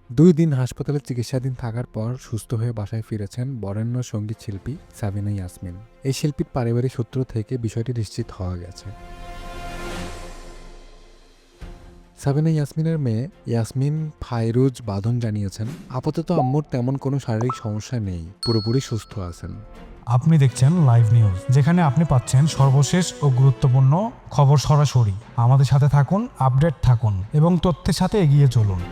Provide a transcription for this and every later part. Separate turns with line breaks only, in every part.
2 দিন হাসপাতালে চিকিৎসাধীন থাকার পর সুস্থ হয়ে বাসায় ফিরেছেন বরেণ্য সঙ্গীত শিল্পী সাবিনা ইয়াসমিন। এই শিল্পীর পারিবারিক সূত্র থেকে বিষয়টি নিশ্চিত হওয়া গেছে। সাবিনা ইয়াসমিনের মেয়ে ইয়াসমিন ফাইরুজ বাঁধন জানিয়েছেন, আপাতত আম্মুর তেমন কোনো শারীরিক সমস্যা নেই, পুরোপুরি সুস্থ আছেন।
আপনি দেখছেন লাইভ নিউজ, যেখানে আপনি পাচ্ছেন সর্বশেষ ও গুরুত্বপূর্ণ খবর সরাসরি। আমাদের সাথে থাকুন, আপডেট থাকুন এবং তথ্যের সাথে এগিয়ে চলুন।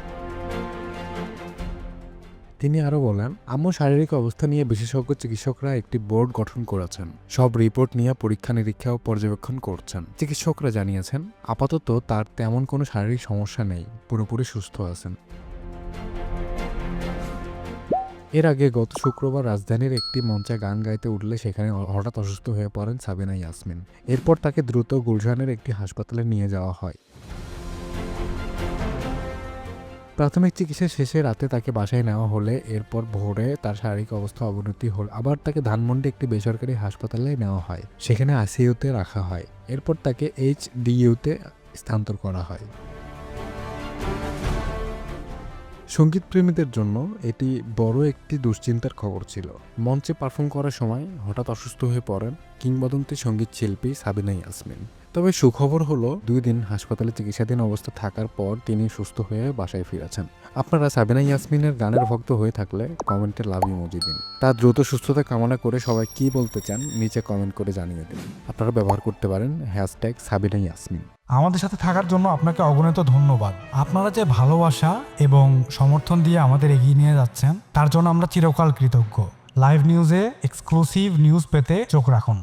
তিনি আরও বলেন, আম্মুর শারীরিক অবস্থা নিয়ে বিশেষজ্ঞ চিকিৎসকরা একটি বোর্ড গঠন করেছেন। সব রিপোর্ট নিয়ে পরীক্ষা নিরীক্ষা ও পর্যবেক্ষণ করছেন। চিকিৎসকরা জানিয়েছেন, আপাতত তার তেমন কোনো শারীরিক সমস্যা নেই, পুরোপুরি সুস্থ আছেন। এর আগে গত শুক্রবার রাজধানীর একটি মঞ্চে গান গাইতে উঠলে সেখানে হঠাৎ অসুস্থ হয়ে পড়েন সাবিনা ইয়াসমিন। এরপর তাকে দ্রুত গুলশানের একটি হাসপাতালে নিয়ে যাওয়া হয়। প্রাথমিক চিকিৎসা শেষে রাতে তাকে বাসায় নেওয়া হলে এরপর ভোরে তার শারীরিক অবস্থা অবনতি হল। আবার তাকে ধানমন্ডি একটি বেসরকারি হাসপাতালে নেওয়া হয়, সেখানে আইসিইউতে রাখা হয়। এরপর তাকে এইচডিইউতে স্থানান্তর করা হয়। সঙ্গীতপ্রেমীদের জন্য এটি বড় একটি দুশ্চিন্তার খবর ছিল। মঞ্চে পারফর্ম করার সময় হঠাৎ অসুস্থ হয়ে পড়েন কিংবদন্তি সঙ্গীত শিল্পী সাবিনা ইয়াসমিন। তবে সুখবর হলো 2 দিন হাসপাতালে চিকিৎসাধীন অবস্থা থাকার পর তিনি সুস্থ হয়ে বাসায় ফিরেছেন। আপনারা সাবিনা ইয়াসমিনের গানের ভক্ত হয়ে থাকলে কমেন্টে লাভ ইমোজি দিন। তার দ্রুত সুস্থতা কামনা করে সবাই কি বলতে চান নিচে কমেন্ট করে জানিয়ে দিন। আপনারা ব্যবহার করতে পারেন #সাবিনা ইয়াসমিন।
আমাদের সাথে থাকার জন্য আপনাকে অগণিত ধন্যবাদ। আপনারা যে ভালোবাসা এবং সমর্থন দিয়ে আমাদের এগিয়ে নিয়ে যাচ্ছেন, তার জন্য আমরা চিরকাল কৃতজ্ঞ। লাইভ নিউজে এক্সক্লুসিভ নিউজ পেতে চোখ রাখুন।